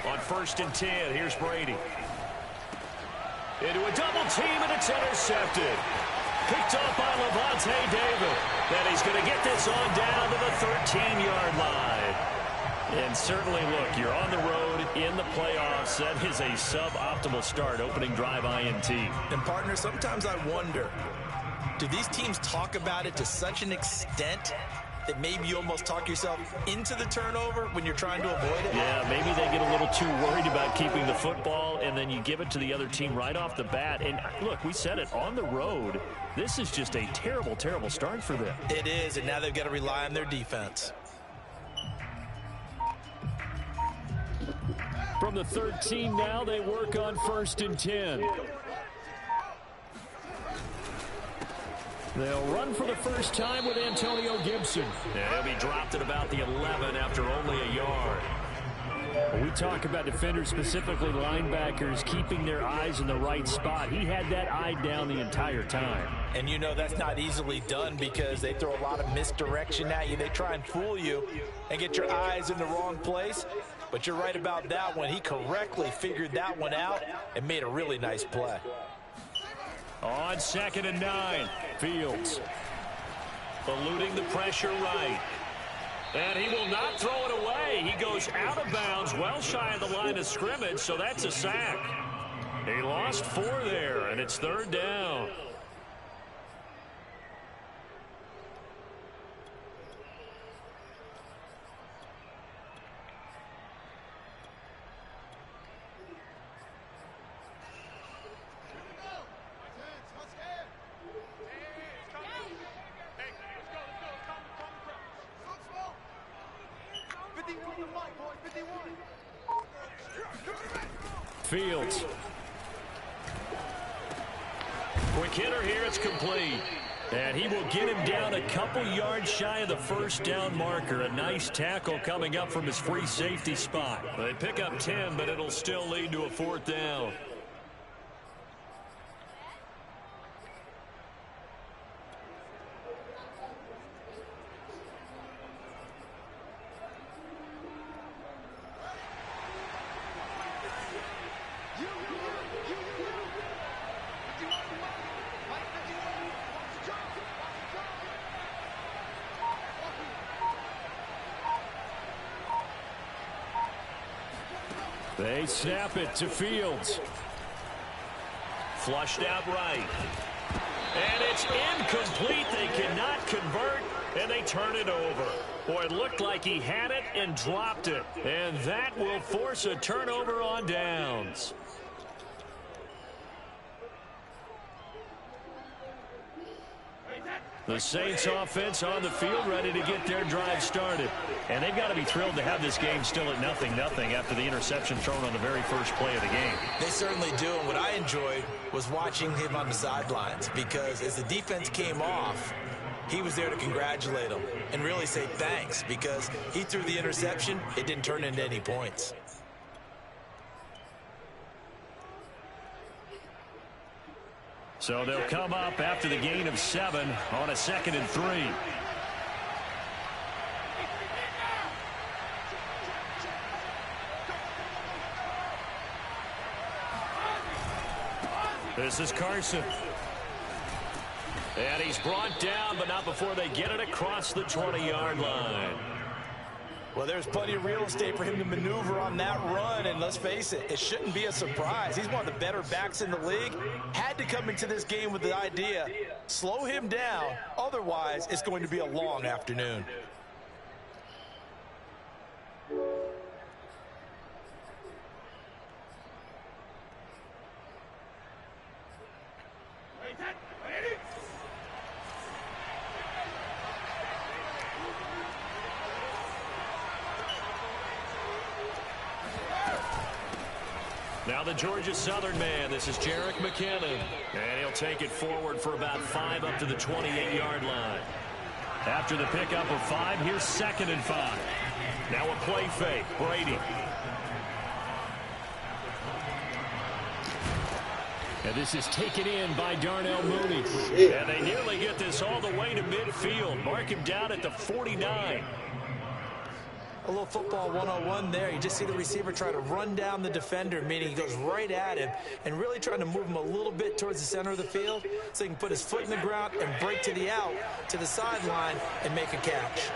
On 1st and 10, here's Brady. Into a double team, and it's intercepted. Picked up by Levante David. And he's going to get this on down to the 13-yard line. And certainly, look, you're on the road in the playoffs. That is a suboptimal start, opening drive INT. And, partner, sometimes I wonder, do these teams talk about it to such an extent that maybe you almost talk yourself into the turnover when you're trying to avoid it? Yeah, maybe they get a little too worried about keeping the football, and then you give it to the other team right off the bat. And, look, we said it, on the road, this is just a terrible, terrible start for them. It is, and now they've got to rely on their defense. From the 13 now, they work on 1st and 10. They'll run for the first time with Antonio Gibson. And he'll be dropped at about the 11 after only a yard. When we talk about defenders, specifically linebackers, keeping their eyes in the right spot. He had that eye down the entire time. And you know that's not easily done because they throw a lot of misdirection at you. They try and fool you and get your eyes in the wrong place. But you're right about that one. He correctly figured that one out and made a really nice play. On 2nd and 9, Fields. Eluding the pressure right. And he will not throw it away. He goes out of bounds, well shy of the line of scrimmage, so that's a sack. He lost 4 there, and it's 3rd down. Fields. Quick hitter here, it's complete. And he will get him down a couple yards shy of the first down marker. A nice tackle coming up from his free safety spot. They pick up 10, but it'll still lead to a 4th down. They snap it to Fields. Flushed out right. And it's incomplete. They cannot convert, and they turn it over. Boy, it looked like he had it and dropped it. And that will force a turnover on downs. The Saints offense on the field ready to get their drive started. And they've got to be thrilled to have this game still at 0-0 after the interception thrown on the very first play of the game. They certainly do. And what I enjoyed was watching him on the sidelines because as the defense came off, he was there to congratulate them and really say thanks because he threw the interception. It didn't turn into any points. So they'll come up after the gain of 7 on a 2nd and 3. This is Carson. And he's brought down, but not before they get it across the 20-yard line. Well, there's plenty of real estate for him to maneuver on that run, and let's face it, it shouldn't be a surprise. He's one of the better backs in the league. Had to come into this game with the idea, slow him down, otherwise it's going to be a long afternoon. Now the Georgia Southern man, this is Jerick McKinnon. And he'll take it forward for about 5 up to the 28-yard line. After the pickup of 5, here's 2nd and 5. Now a play fake, Brady. And this is taken in by Darnell Mooney. And they nearly get this all the way to midfield. Mark him down at the 49. A little football 101 there. You just see the receiver try to run down the defender, meaning he goes right at him and really trying to move him a little bit towards the center of the field so he can put his foot in the ground and break to the out, to the sideline, and make a catch.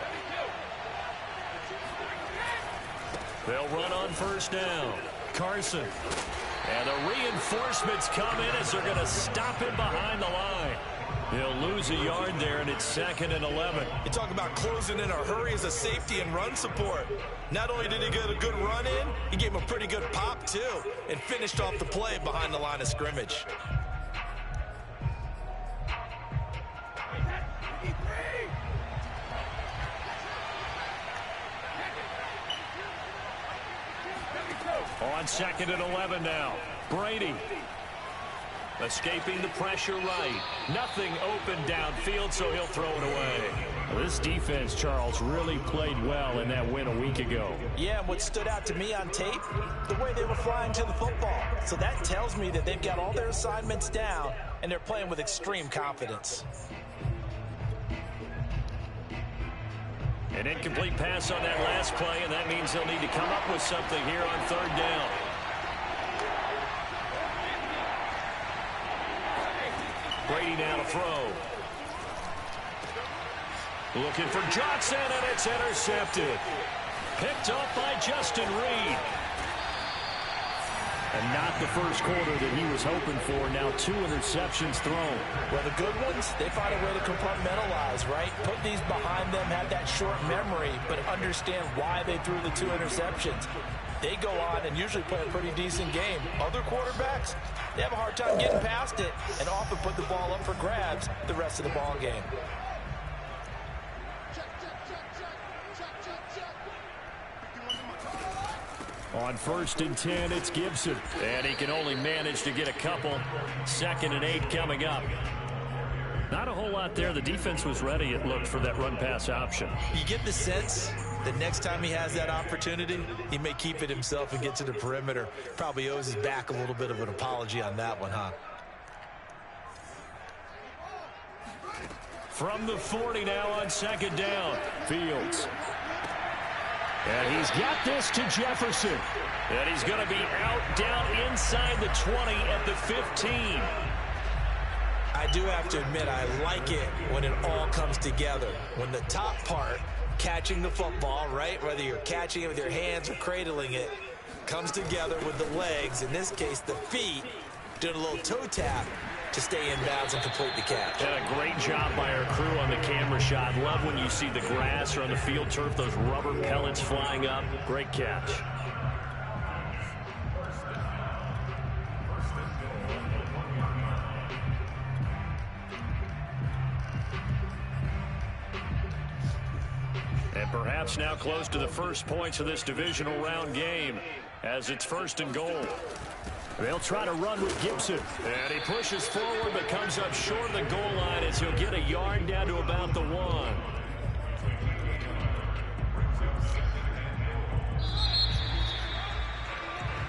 They'll run on first down. Carson. And the reinforcements come in as they're going to stop him behind the line. He'll lose a yard there, and it's 2nd and 11. You talk about closing in a hurry as a safety and run support. Not only did he get a good run in, he gave him a pretty good pop, too, and finished off the play behind the line of scrimmage. On 2nd and 11 now. Brady. Escaping the pressure right. Nothing open downfield, so he'll throw it away. This defense, Charles, really played well in that win a week ago. Yeah, and what stood out to me on tape, the way they were flying to the football. So that tells me that they've got all their assignments down, and they're playing with extreme confidence. An incomplete pass on that last play, and that means they'll need to come up with something here on 3rd down. Brady now to throw. Looking for Johnson, and it's intercepted. Picked up by Justin Reed. And not the first quarter that he was hoping for. Now 2 interceptions thrown. Well, the good ones, they find a way to compartmentalize, right? Put these behind them, have that short memory, but understand why they threw the 2 interceptions. They go on and usually play a pretty decent game. Other quarterbacks, they have a hard time getting past it and often put the ball up for grabs the rest of the ball game. On 1st and 10, it's Gibson. And he can only manage to get a couple. 2nd and 8 coming up. Not a whole lot there. The defense was ready, it looked, for that run-pass option. You get the sense that next time he has that opportunity, he may keep it himself and get to the perimeter. Probably owes his back a little bit of an apology on that one, huh? From the 40 now on 2nd down. Fields. And he's got this to Jefferson. And he's going to be out down inside the 20 at the 15. I do have to admit, I like it when it all comes together. When the top part, catching the football, right, whether you're catching it with your hands or cradling it, comes together with the legs, in this case the feet, doing a little toe tap to stay in bounds and complete the catch. And a great job by our crew on the camera shot. Love when you see the grass or on the field turf, those rubber pellets flying up. Great catch. And perhaps now close to the first points of this divisional round game as it's 1st and goal. They'll try to run with Gibson. And he pushes forward but comes up short of the goal line as he'll get a yard down to about the 1.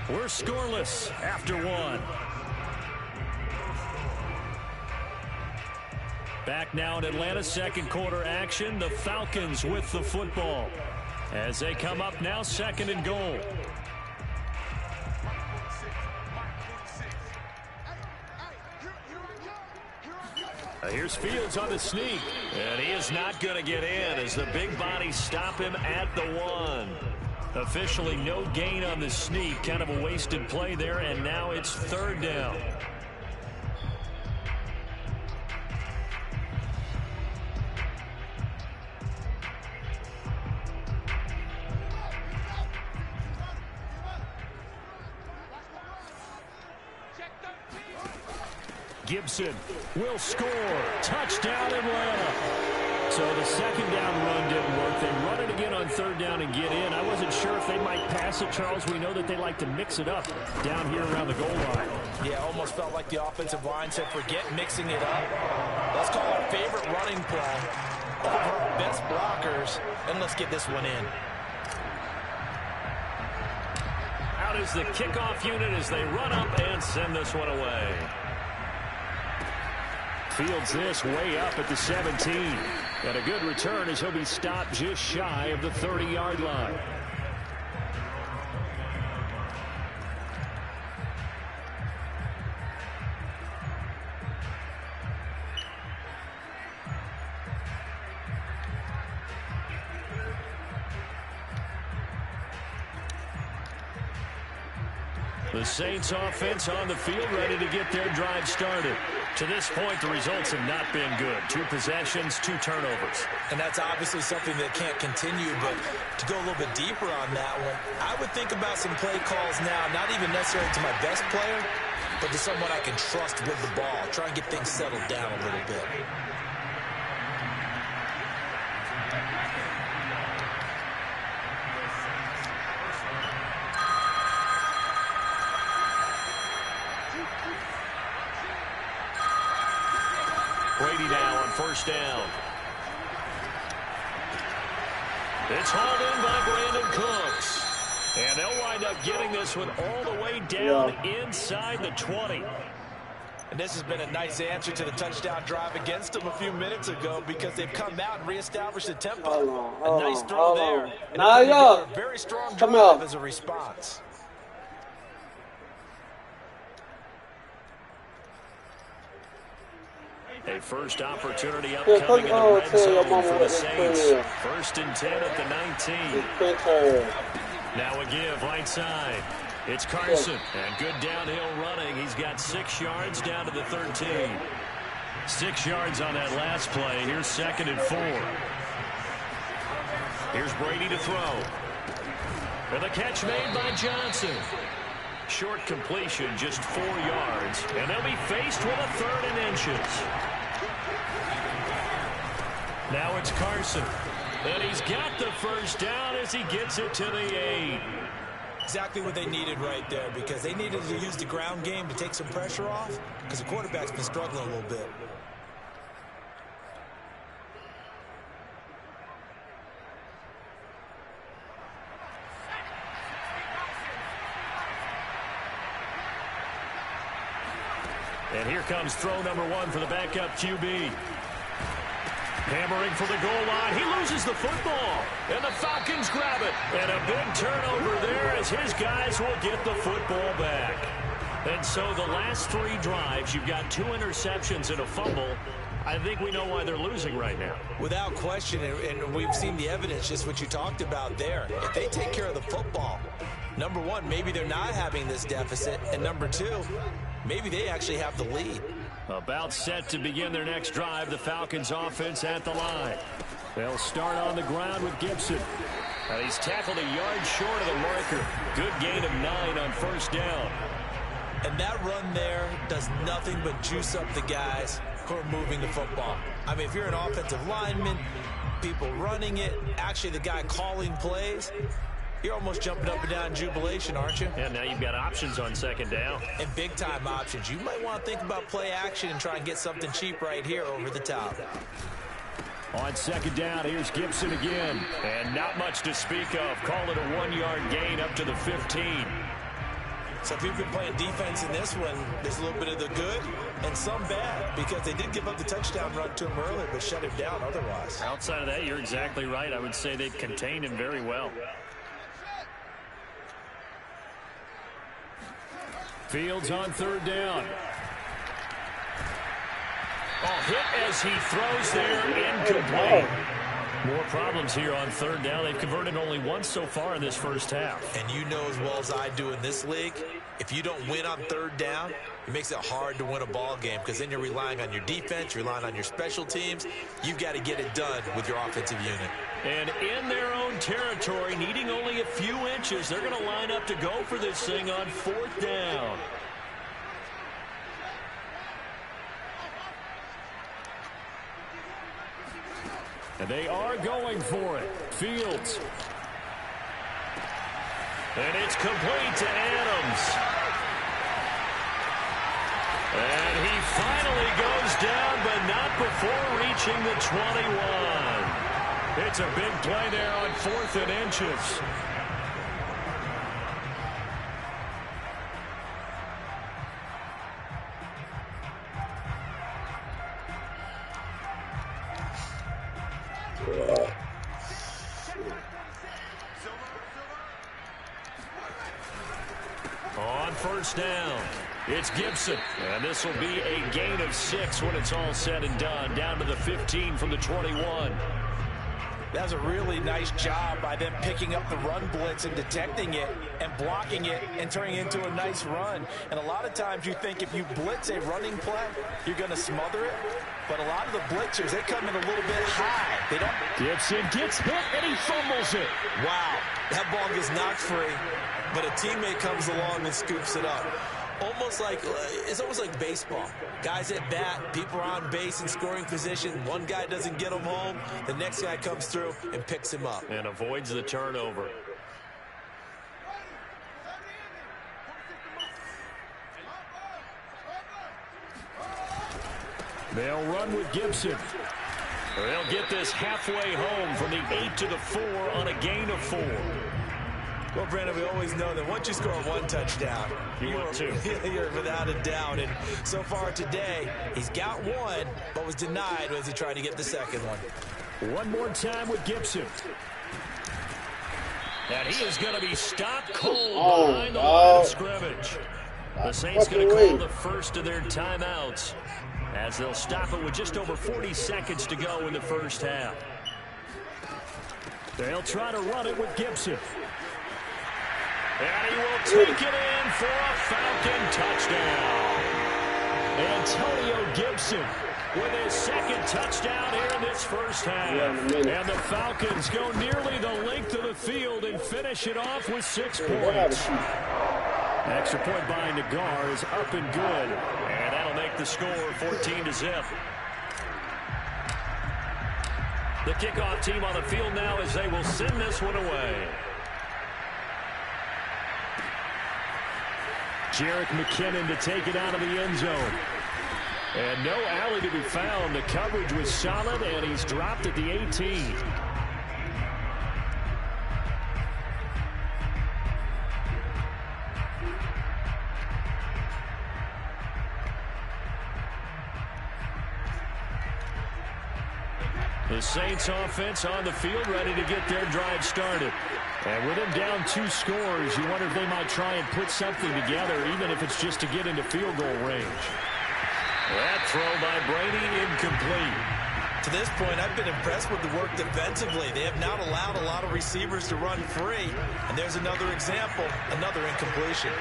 We're scoreless after 1. Back now in Atlanta, 2nd quarter action. The Falcons with the football as they come up now 2nd and goal. Here's Fields on the sneak. And he is not going to get in as the big bodies stop him at the 1. Officially no gain on the sneak. Kind of a wasted play there, and now it's 3rd down. Gibson will score. Touchdown, Atlanta. So the 2nd down run didn't work. They run it again on 3rd down and get in. I wasn't sure if they might pass it, Charles. We know that they like to mix it up down here around the goal line. Yeah, almost felt like the offensive line said, forget mixing it up. Let's call our favorite running play over our best blockers, and let's get this one in. Out is the kickoff unit as they run up and send this one away. Fields this way up at the 17. And a good return as he'll be stopped just shy of the 30-yard line. The Saints offense on the field ready to get their drive started. To this point, the results have not been good. 2 possessions, 2 turnovers. And that's obviously something that can't continue, but to go a little bit deeper on that one, I would think about some play calls now, not even necessarily to my best player, but to someone I can trust with the ball. Try and get things settled down a little bit. Brady now on first down. It's hauled in by Brandon Cooks. And they'll wind up getting this one all the way down inside the 20. And this has been a nice answer to the touchdown drive against them a few minutes ago because they've come out and reestablished the tempo. A nice throw there. And a very strong drive as a response. A first opportunity upcoming in the red zone for the Saints. 1st and 10 at the 19. Now a give right side. It's Carson. And good downhill running. He's got 6 yards down to the 13. 6 yards on that last play. Here's 2nd and 4. Here's Brady to throw. And the catch made by Johnson. Short completion, just 4 yards. And they'll be faced with a 3rd and inches. Now it's Carson. And he's got the first down as he gets it to the 8. Exactly what they needed right there because they needed to use the ground game to take some pressure off because the quarterback's been struggling a little bit. And here comes throw number 1 for the backup QB. Hammering for the goal line. He loses the football. And the Falcons grab it. And a big turnover there as his guys will get the football back. And so the last 3 drives, you've got 2 interceptions and a fumble. I think we know why they're losing right now. Without question, and we've seen the evidence, just what you talked about there. If they take care of the football, number 1, maybe they're not having this deficit. And number 2, maybe they actually have the lead. About set to begin their next drive, the Falcons offense at the line. They'll start on the ground with Gibson. He's tackled a yard short of the marker. Good gain of 9 on first down. And that run there does nothing but juice up the guys who are moving the football. I mean, if you're an offensive lineman, people running it, actually the guy calling plays, you're almost jumping up and down in jubilation, aren't you? And now you've got options on 2nd down. And big-time options. You might want to think about play action and try and get something cheap right here over the top. On 2nd down, here's Gibson again. And not much to speak of. Call it a 1-yard gain up to the 15. So if you've been playing defense in this one, there's a little bit of the good and some bad because they did give up the touchdown run to him earlier but shut him down otherwise. Outside of that, you're exactly right. I would say they've contained him very well. Fields on 3rd down. Hit as he throws there, incomplete. More problems here on 3rd down. They've converted only once so far in this first half. And you know as well as I do in this league, if you don't win on 3rd down, it makes it hard to win a ball game because then you're relying on your defense, you're relying on your special teams. You've got to get it done with your offensive unit. And in their own territory, needing only a few inches, they're going to line up to go for this thing on 4th down. And they are going for it. Fields. And it's complete to Adams. And he finally goes down, but not before reaching the 21. It's a big play there on 4th and inches. On first down, it's Gibson. And this will be a gain of 6 when it's all said and done. Down to the 15 from the 21. That was a really nice job by them picking up the run blitz and detecting it and blocking it and turning it into a nice run. And a lot of times you think if you blitz a running play, you're going to smother it. But a lot of the blitzers, they come in a little bit high. They don't. Gibson gets hit and he fumbles it. Wow, that ball gets knocked free, but a teammate comes along and scoops it up. It's almost like baseball. Guys at bat, people are on base in scoring position. One guy doesn't get him home. The next guy comes through and picks him up. And avoids the turnover. They'll run with Gibson. They'll get this halfway home from the 8 to the 4 on a gain of 4. Well, Brandon, we always know that once you score one touchdown, you're without a doubt. And so far today, he's got one, but was denied as he tried to get the second one. One more time with Gibson. And he is going to be stopped cold behind the line of scrimmage. The Saints going to call the first of their timeouts as they'll stop it with just over 40 seconds to go in the first half. They'll try to run it with Gibson. And he will take it in for a Falcon touchdown. Antonio Gibson with his second touchdown here in this first half. And the Falcons go nearly the length of the field and finish it off with 6 points. Extra point by Nagar is up and good. And that'll make the score 14-0. The kickoff team on the field now as they will send this one away. Jerick McKinnon to take it out of the end zone. And no alley to be found. The coverage was solid, and he's dropped at the 18. The Saints offense on the field ready to get their drive started. And with them down 2 scores, you wonder if they might try and put something together, even if it's just to get into field goal range. That throw by Brady incomplete. To this point, I've been impressed with the work defensively. They have not allowed a lot of receivers to run free. And there's another example, another incompletion.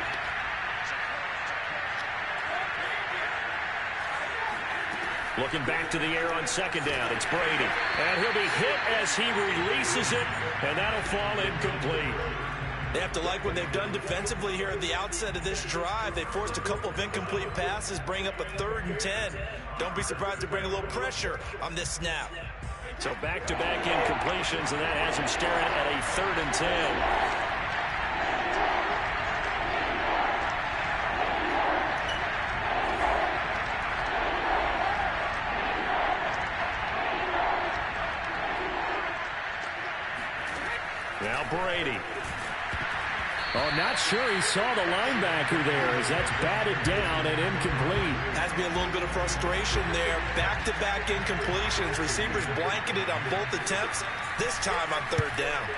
Looking back to the air on second down, it's Brady. And he'll be hit as he releases it, and that'll fall incomplete. They have to like what they've done defensively here at the outset of this drive. They forced a couple of incomplete passes, bring up a 3rd and 10. Don't be surprised to bring a little pressure on this snap. So back-to-back incompletions, and that has him staring at a 3rd and 10. Now Brady. Oh, not sure he saw the linebacker there as that's batted down and incomplete. Has to be a little bit of frustration there. Back-to-back incompletions. Receivers blanketed on both attempts, this time on 3rd down.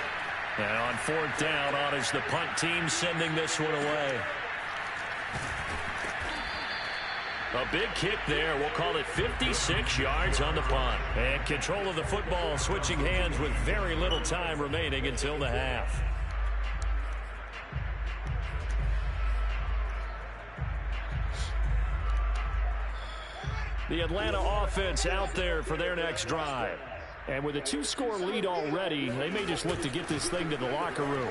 And on 4th down, on is the punt team sending this one away. A big kick there. We'll call it 56 yards on the punt. And control of the football switching hands with very little time remaining until the half. The Atlanta offense out there for their next drive. And with a 2-score lead already, they may just look to get this thing to the locker room.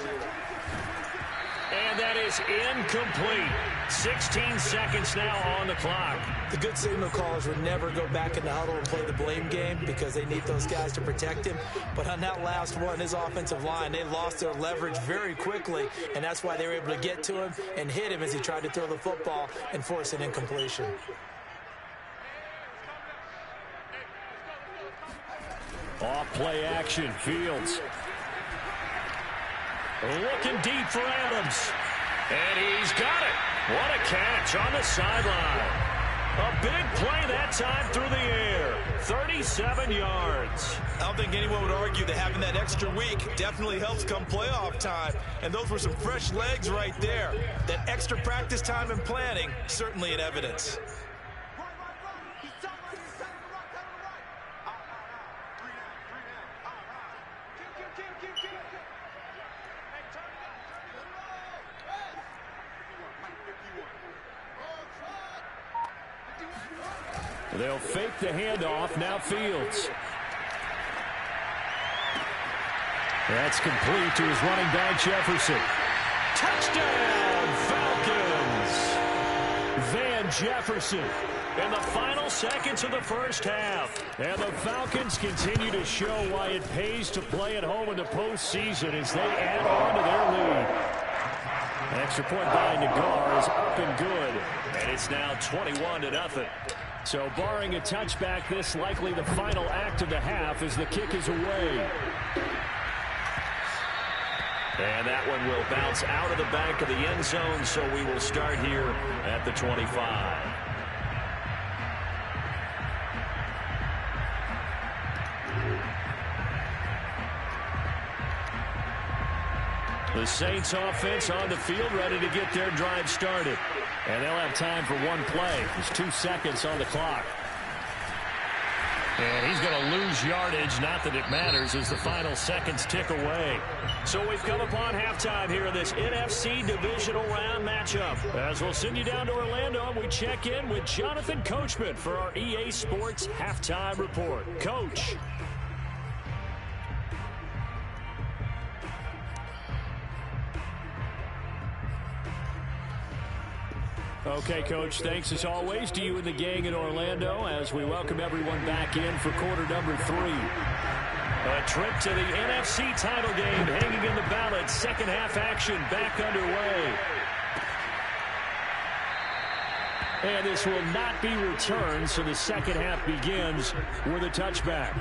And that is incomplete. 16 seconds now on the clock. The good signal callers would never go back in the huddle and play the blame game because they need those guys to protect him. But on that last one, his offensive line, they lost their leverage very quickly, and that's why they were able to get to him and hit him as he tried to throw the football and force an incompletion. Off play action, Fields. Looking deep for Adams. And he's got it. What a catch on the sideline. A big play that time through the air. 37 yards. I don't think anyone would argue that having that extra week definitely helps come playoff time. And those were some fresh legs right there. That extra practice time and planning, certainly in evidence. They'll fake the handoff. Now Fields. That's complete to his running back, Jefferson. Touchdown, Falcons! Van Jefferson in the final seconds of the first half. And the Falcons continue to show why it pays to play at home in the postseason as they add on to their lead. An extra point by Nagar is up and good. And it's now 21-0. So barring a touchback, this likely the final act of the half as the kick is away. And that one will bounce out of the back of the end zone, so we will start here at the 25. The Saints offense on the field, ready to get their drive started. And they'll have time for one play. There's 2 seconds on the clock. And he's going to lose yardage, not that it matters, as the final seconds tick away. So we've come upon halftime here in this NFC divisional round matchup. As we'll send you down to Orlando, and we check in with Jonathan Coachman for our EA Sports Halftime Report. Coach. Okay, Coach, thanks as always to you and the gang in Orlando as we welcome everyone back in for quarter number 3. A trip to the NFC title game hanging in the balance. Second half action back underway. And this will not be returned, so the second half begins with a touchback.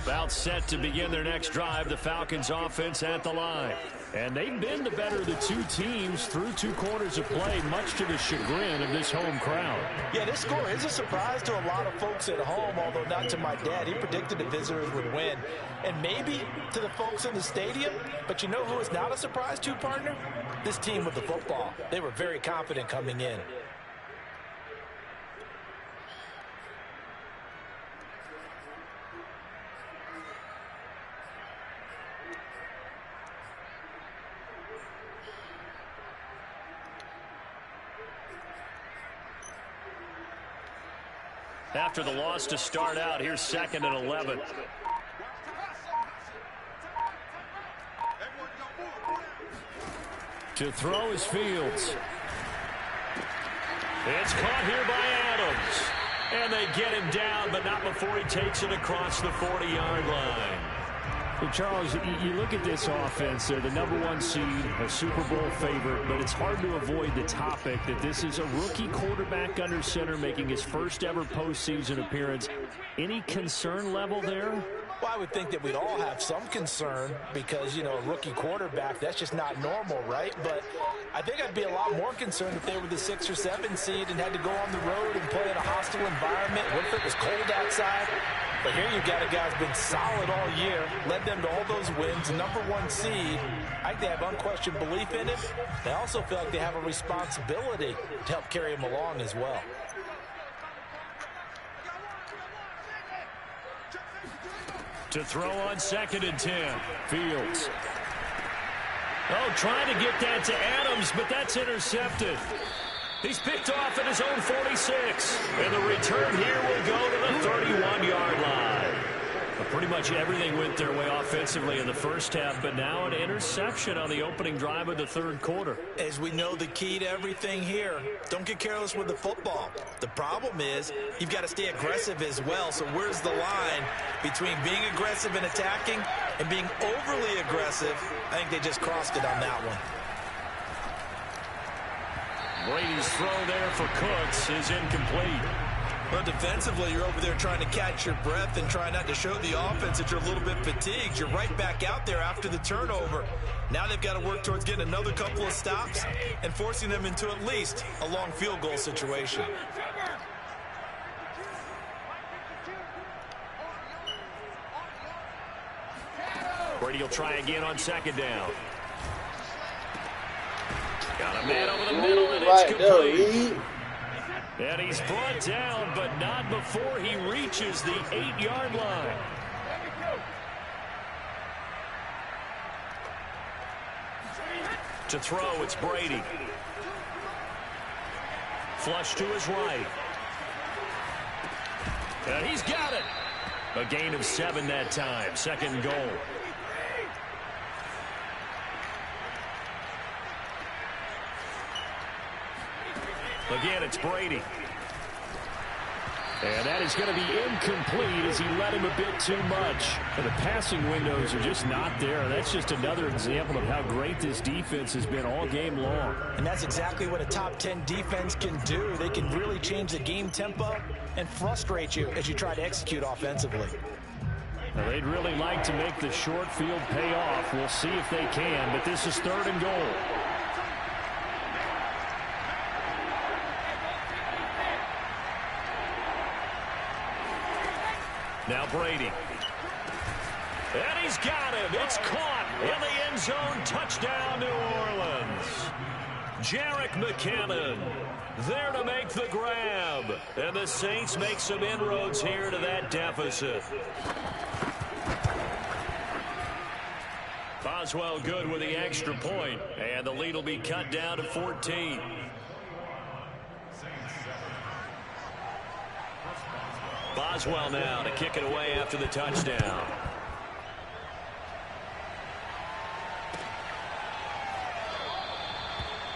About set to begin their next drive, the Falcons offense at the line. And they've been the better of the two teams through 2 quarters of play, much to the chagrin of this home crowd. Yeah, this score is a surprise to a lot of folks at home, although not to my dad. He predicted the visitors would win. And maybe to the folks in the stadium, but you know who is not a surprise to, partner? This team with the football. They were very confident coming in. After the loss to start out, here's 2nd and 11. To throw is Fields. It's caught here by Adams. And they get him down, but not before he takes it across the 40-yard line. Well, Charles, you look at this offense, they're the #1 seed, a Super Bowl favorite, but it's hard to avoid the topic that this is a rookie quarterback under center making his first ever postseason appearance. Any concern level there? Well, I would think that we'd all have some concern because, you know, a rookie quarterback, that's just not normal, right? But I think I'd be a lot more concerned if they were the 6 or 7 seed and had to go on the road and play in a hostile environment. What if it was cold outside? But here you've got a guy who's been solid all year, led them to all those wins, #1 seed. I think they have unquestioned belief in him. They also feel like they have a responsibility to help carry him along as well. To throw on 2nd and 10. Fields. Oh, trying to get that to Adams, but that's intercepted. He's picked off at his own 46. And the return here will go to the 31-yard line. But pretty much everything went their way offensively in the first half, but now an interception on the opening drive of the 3rd quarter. As we know, the key to everything here, don't get careless with the football. The problem is you've got to stay aggressive as well. So where's the line between being aggressive and attacking and being overly aggressive? I think they just crossed it on that one. Brady's throw there for Cooks is incomplete. Well, defensively, you're over there trying to catch your breath and try not to show the offense that you're a little bit fatigued. You're right back out there after the turnover. Now they've got to work towards getting another couple of stops and forcing them into at least a long field goal situation. Brady will try again on second down. Got a man over the middle, and it's complete. And he's brought down, but not before he reaches the 8-yard line. To throw, it's Brady. Flush to his right. And he's got it. A gain of 7 that time. Second and goal. Again, it's Brady. And that is going to be incomplete as he let him a bit too much. And the passing windows are just not there. That's just another example of how great this defense has been all game long. And that's exactly what a top 10 defense can do. They can really change the game tempo and frustrate you as you try to execute offensively. Now, they'd really like to make the short field pay off. We'll see if they can, but this is third and goal. Now Brady. And he's got him. It's caught in the end zone. Touchdown, New Orleans. Jerick McKinnon there to make the grab. And the Saints make some inroads here to that deficit. Boswell good with the extra point. And the lead will be cut down to 14. Boswell now to kick it away after the touchdown.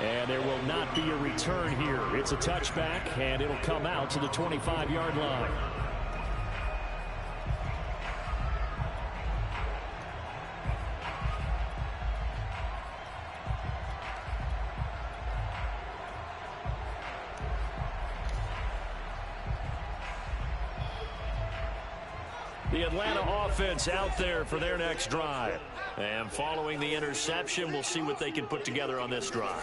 And there will not be a return here. It's a touchback, and it'll come out to the 25-yard line. The Atlanta offense out there for their next drive. And following the interception, we'll see what they can put together on this drive.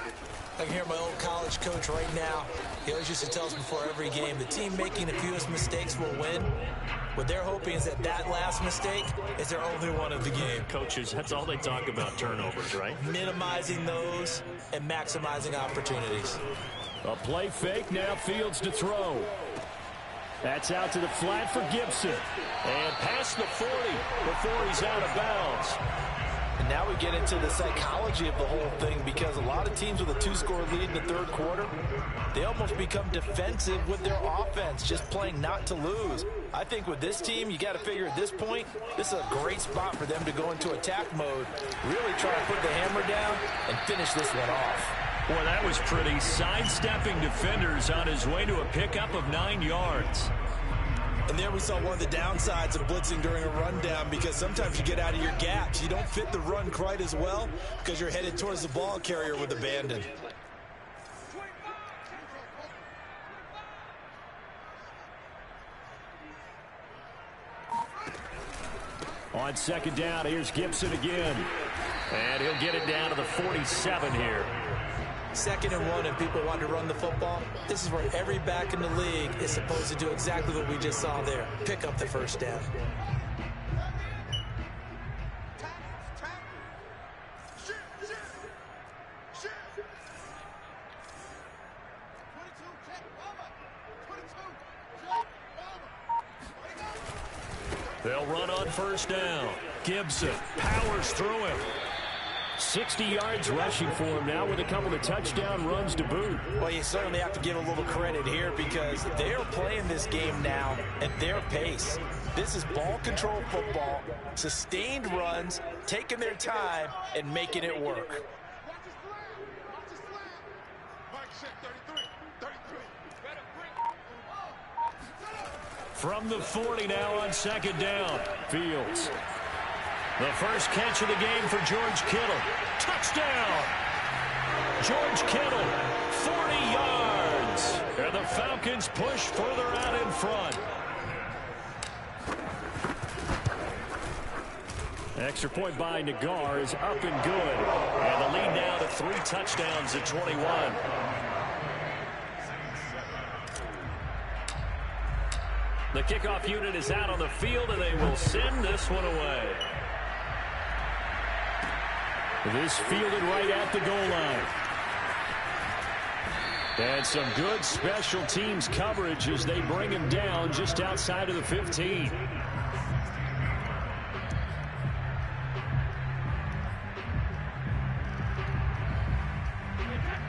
I can hear my old college coach right now. He always used to tell us before every game, the team making the fewest mistakes will win. What they're hoping is that that last mistake is their only one of the game. Coaches, that's all they talk about, turnovers, right? Minimizing those and maximizing opportunities. A play fake, now Fields to throw. That's out to the flat for Gibson. And past the 40 before he's out of bounds. And now we get into the psychology of the whole thing, because a lot of teams with a 2-score lead in the third quarter, they almost become defensive with their offense, just playing not to lose. I think with this team, you got to figure at this point, this is a great spot for them to go into attack mode, really try to put the hammer down and finish this one off. Boy, that was pretty. Sidestepping defenders on his way to a pickup of 9 yards. And there we saw one of the downsides of blitzing during a rundown, because sometimes you get out of your gaps. You don't fit the run quite as well because you're headed towards the ball carrier with abandon. On second down, here's Gibson again. And he'll get it down to the 47 here. 2nd and 1, and people want to run the football. This is where every back in the league is supposed to do exactly what we just saw there. Pick up the first down. They'll run on first down. Gibson powers through him. 60 yards rushing for him now with a couple of touchdown runs to boot. Well, you certainly have to give a little credit here, because they're playing this game now at their pace. This is ball control football, sustained runs, taking their time and making it work. From the 40 now on second down. Fields. The first catch of the game for George Kittle. Touchdown! George Kittle, 40 yards. 6. And the Falcons push further out in front. Extra point by Nagar is up and good. And the lead now to 3 touchdowns at 21. The kickoff unit is out on the field, and they will send this one away. This fielded right at the goal line. And some good special teams coverage as they bring him down just outside of the 15.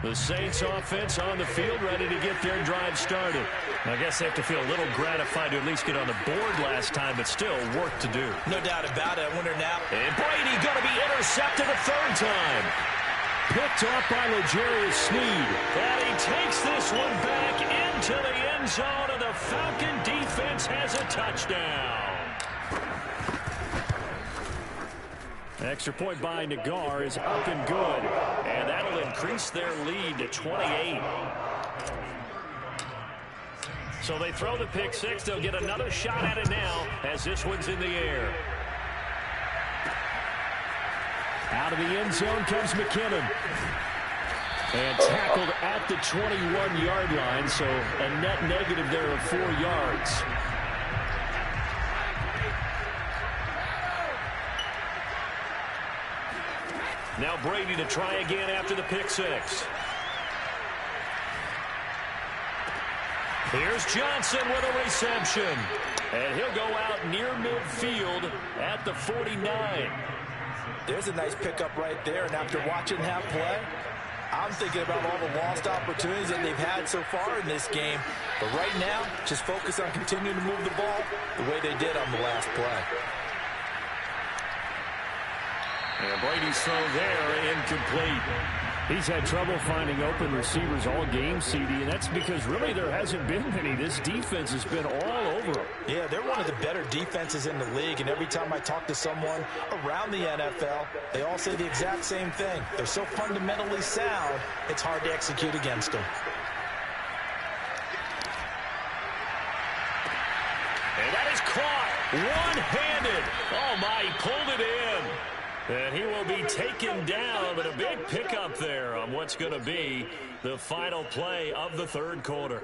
The Saints offense on the field, ready to get their drive started. I guess they have to feel a little gratified to at least get on the board last time, but still work to do. No doubt about it. I wonder now. And Brady going to be intercepted a 3rd time. Picked off by L'Jarius Sneed. And he takes this one back into the end zone, and the Falcon defense has a touchdown. Extra point by Nagar is up and good. And that'll increase their lead to 28. So they throw the pick 6. They'll get another shot at it now as this one's in the air. Out of the end zone comes McKinnon. And tackled at the 21-yard line, so a net negative there of 4 yards. Now Brady to try again after the pick 6. Here's Johnson with a reception. And he'll go out near midfield at the 49. There's a nice pickup right there, and after watching that play, I'm thinking about all the lost opportunities that they've had so far in this game. But right now, just focus on continuing to move the ball the way they did on the last play. And Brady's throw there, incomplete. He's had trouble finding open receivers all game, CD, and that's because really there hasn't been many. This defense has been all over them. Yeah, they're one of the better defenses in the league, and every time I talk to someone around the NFL, they all say the exact same thing. They're so fundamentally sound, it's hard to execute against them. And that is caught one-handed. Oh, my, he pulled it in. And he will be taken down, but a big pickup there on what's going to be the final play of the 3rd quarter.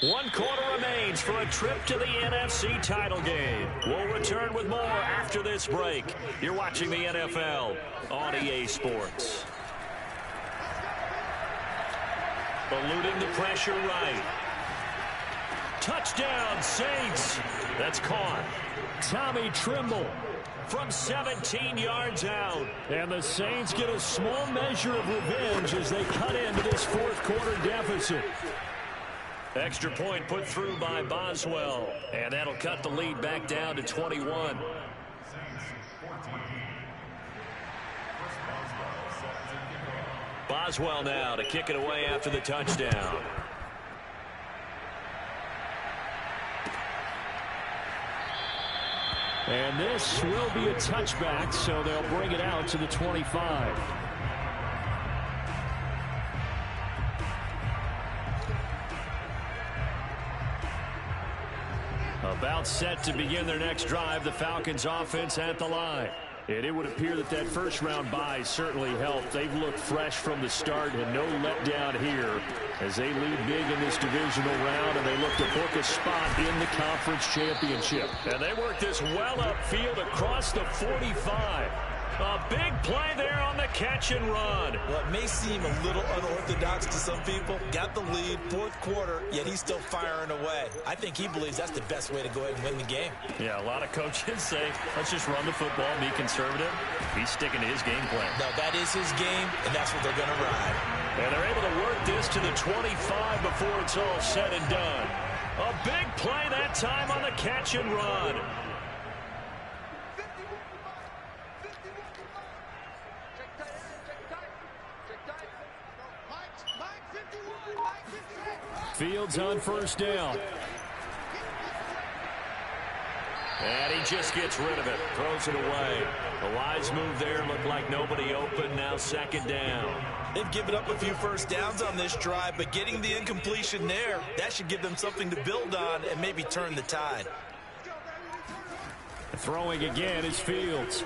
1 quarter remains for a trip to the NFC title game. We'll return with more after this break. You're watching the NFL on EA Sports. Eluding the pressure right. Touchdown, Saints. That's caught. Tommy Trimble from 17 yards out. And the Saints get a small measure of revenge as they cut into this 4th quarter deficit. Extra point put through by Boswell. And that'll cut the lead back down to 21. Boswell now to kick it away after the touchdown. And this will be a touchback, so they'll bring it out to the 25. About set to begin their next drive, the Falcons offense at the line. And it would appear that that first-round bye certainly helped. They've looked fresh from the start and no letdown here as they lead big in this divisional round, and they look to book a spot in the conference championship. And they work this well upfield across the 45. A big play there on the catch and run. Well, it may seem a little unorthodox to some people. Got the lead, 4th quarter, yet he's still firing away. I think he believes that's the best way to go ahead and win the game. Yeah, a lot of coaches say, let's just run the football and be conservative. He's sticking to his game plan. No, that is his game, and that's what they're going to ride. And they're able to work this to the 25 before it's all said and done. A big play that time on the catch and run. Fields on first down. And he just gets rid of it, throws it away. A wise move there, looked like nobody open, now second down. They've given up a few first downs on this drive, but getting the incompletion there, that should give them something to build on and maybe turn the tide. Throwing again is Fields.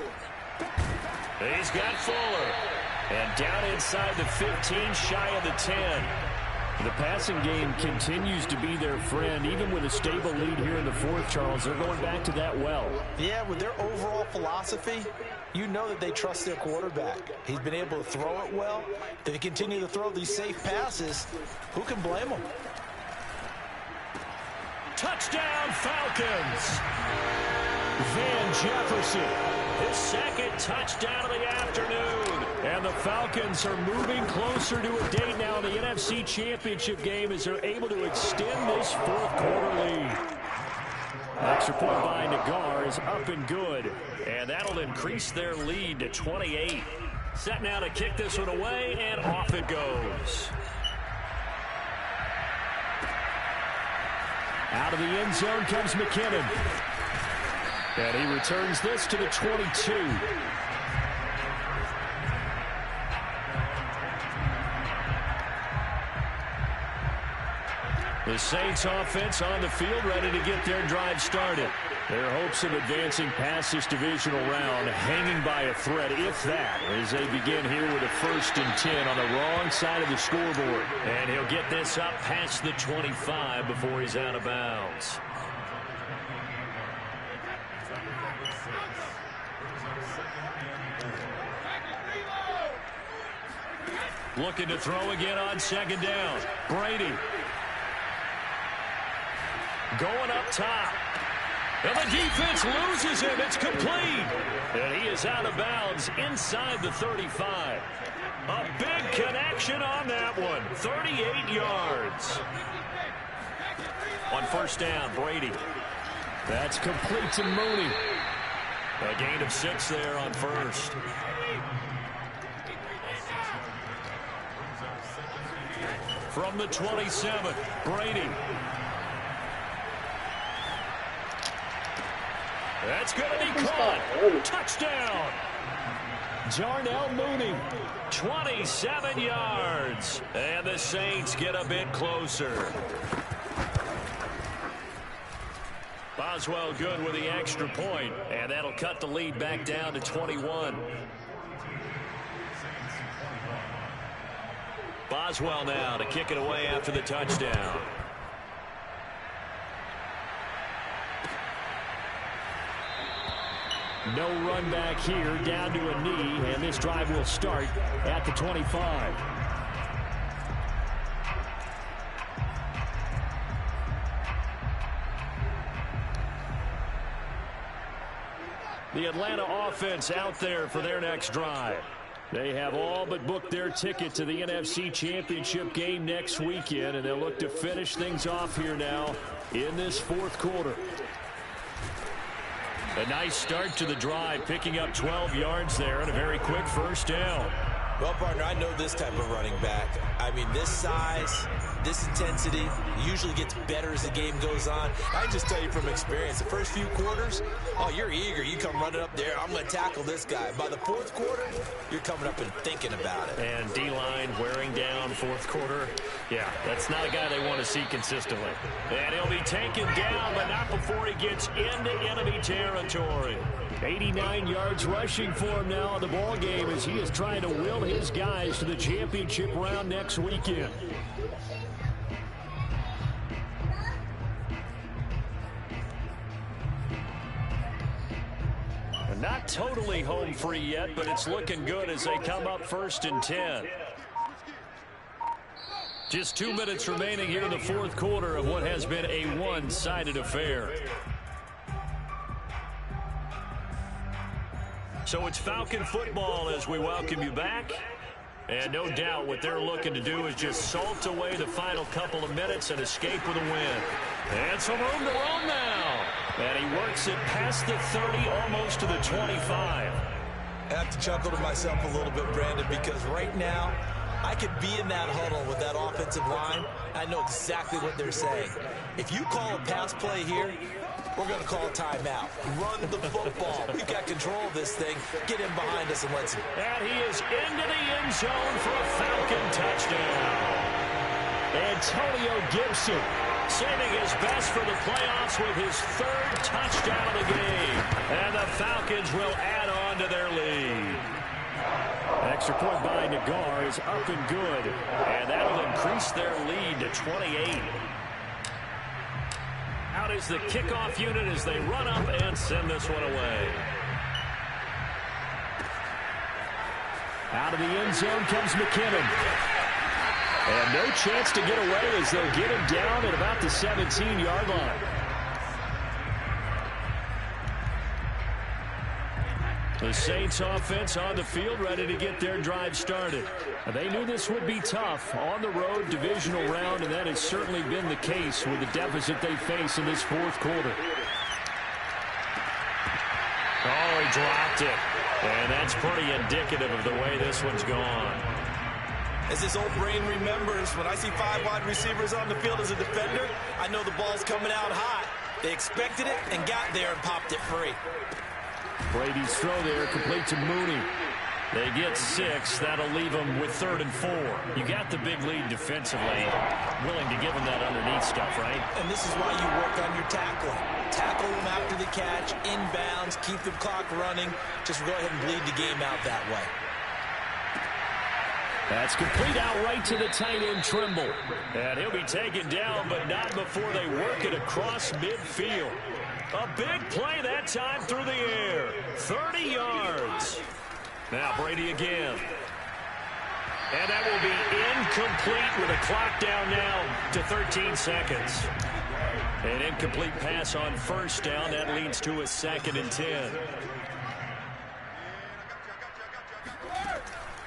He's got Fuller. And down inside the 15, shy of the 10. The passing game continues to be their friend, even with a stable lead here in the fourth, Charles. They're going back to that well. Yeah, with their overall philosophy, you know that they trust their quarterback. He's been able to throw it well. If they continue to throw these safe passes, who can blame them? Touchdown, Falcons! Van Jefferson, his second touchdown of the afternoon. And the Falcons are moving closer to a date now in the NFC Championship game as they're able to extend this fourth quarter lead. Extra point by Nagar is up and good. And that'll increase their lead to 28. Set now to kick this one away, and off it goes. Out of the end zone comes McKinnon. And he returns this to the 22. The Saints offense on the field, ready to get their drive started. Their hopes of advancing past this divisional round hanging by a thread, if that, as they begin here with a 1st and 10 on the wrong side of the scoreboard. And he'll get this up past the 25 before he's out of bounds. Looking to throw again on second down. Brady. Going up top. And the defense loses him. It's complete. And he is out of bounds inside the 35. A big connection on that one. 38 yards. On first down, Brady. That's complete to Mooney. A gain of 6 there on first. From the 27, Brady. That's going to be caught. Touchdown. Darnell Mooney, 27 yards. And the Saints get a bit closer. Boswell good with the extra point, and that'll cut the lead back down to 21. Boswell now to kick it away after the touchdown. No run back here, down to a knee, and this drive will start at the 25. The Atlanta offense out there for their next drive. They have all but booked their ticket to the NFC Championship game next weekend, and they'll look to finish things off here now in this fourth quarter. A nice start to the drive, picking up 12 yards there and a very quick first down. Well, partner, I know this type of running back. I mean, this size, this intensity usually gets better as the game goes on. I can just tell you from experience, the first few quarters, oh, you're eager. You come running up there, I'm going to tackle this guy. By the fourth quarter, you're coming up and thinking about it. And D-line wearing down fourth quarter. Yeah, that's not a guy they want to see consistently. And he'll be taken down, but not before he gets into enemy territory. 89 yards rushing for him now in the ball game as he is trying to will his guys to the championship round next weekend. Not totally home free yet, but it's looking good as they come up 1st and 10. Just 2 minutes remaining here in the fourth quarter of what has been a one-sided affair. So it's Falcon football as we welcome you back. And no doubt what they're looking to do is just salt away the final couple of minutes and escape with a win. And some room to roam now. And he works it past the 30, almost to the 25. I have to chuckle to myself a little bit, Brandon, because right now I could be in that huddle with that offensive line. I know exactly what they're saying. If you call a pass play here, we're going to call a timeout. Run the football. We've got control of this thing. Get him behind us and let's... And he is into the end zone for a Falcon touchdown. Antonio Gibson saving his best for the playoffs with his third touchdown of the game. And the Falcons will add on to their lead. Extra point by Nagar is up and good. And that'll increase their lead to 28. Out is the kickoff unit as they run up and send this one away. Out of the end zone comes McKinnon. And no chance to get away as they'll get him down at about the 17-yard line. The Saints offense on the field ready to get their drive started. They knew this would be tough on the road divisional round, and that has certainly been the case with the deficit they face in this fourth quarter. Oh, he dropped it. And that's pretty indicative of the way this one's gone. As his old brain remembers, when I see 5 wide receivers on the field as a defender, I know the ball's coming out hot. They expected it and got there and popped it free. Brady's throw there complete to Mooney. They get 6. That'll leave them with 3rd and 4. You got the big lead defensively. Willing to give them that underneath stuff, right? And this is why you work on your tackling. Tackle them after the catch, inbounds, keep the clock running. Just go ahead and bleed the game out that way. That's complete out right to the tight end, Trimble. And he'll be taken down, but not before they work it across midfield. A big play that time through the air. 30 yards. Now Brady again. And that will be incomplete with a clock down now to 13 seconds. An incomplete pass on first down. That leads to a 2nd and 10.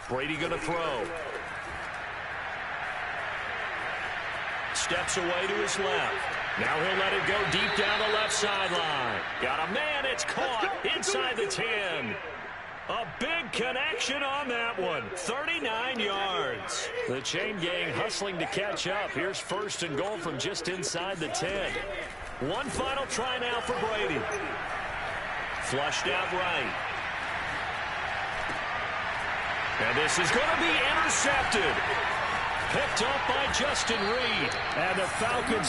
Brady going to throw. Steps away to his left. Now he'll let it go deep down the left sideline. Got a man. It's caught inside the 10. A big connection on that one. 39 yards. The chain gang hustling to catch up. Here's 1st and goal from just inside the 10. One final try now for Brady. Flushed out right. And this is going to be intercepted. Picked up by Justin Reed. And the Falcons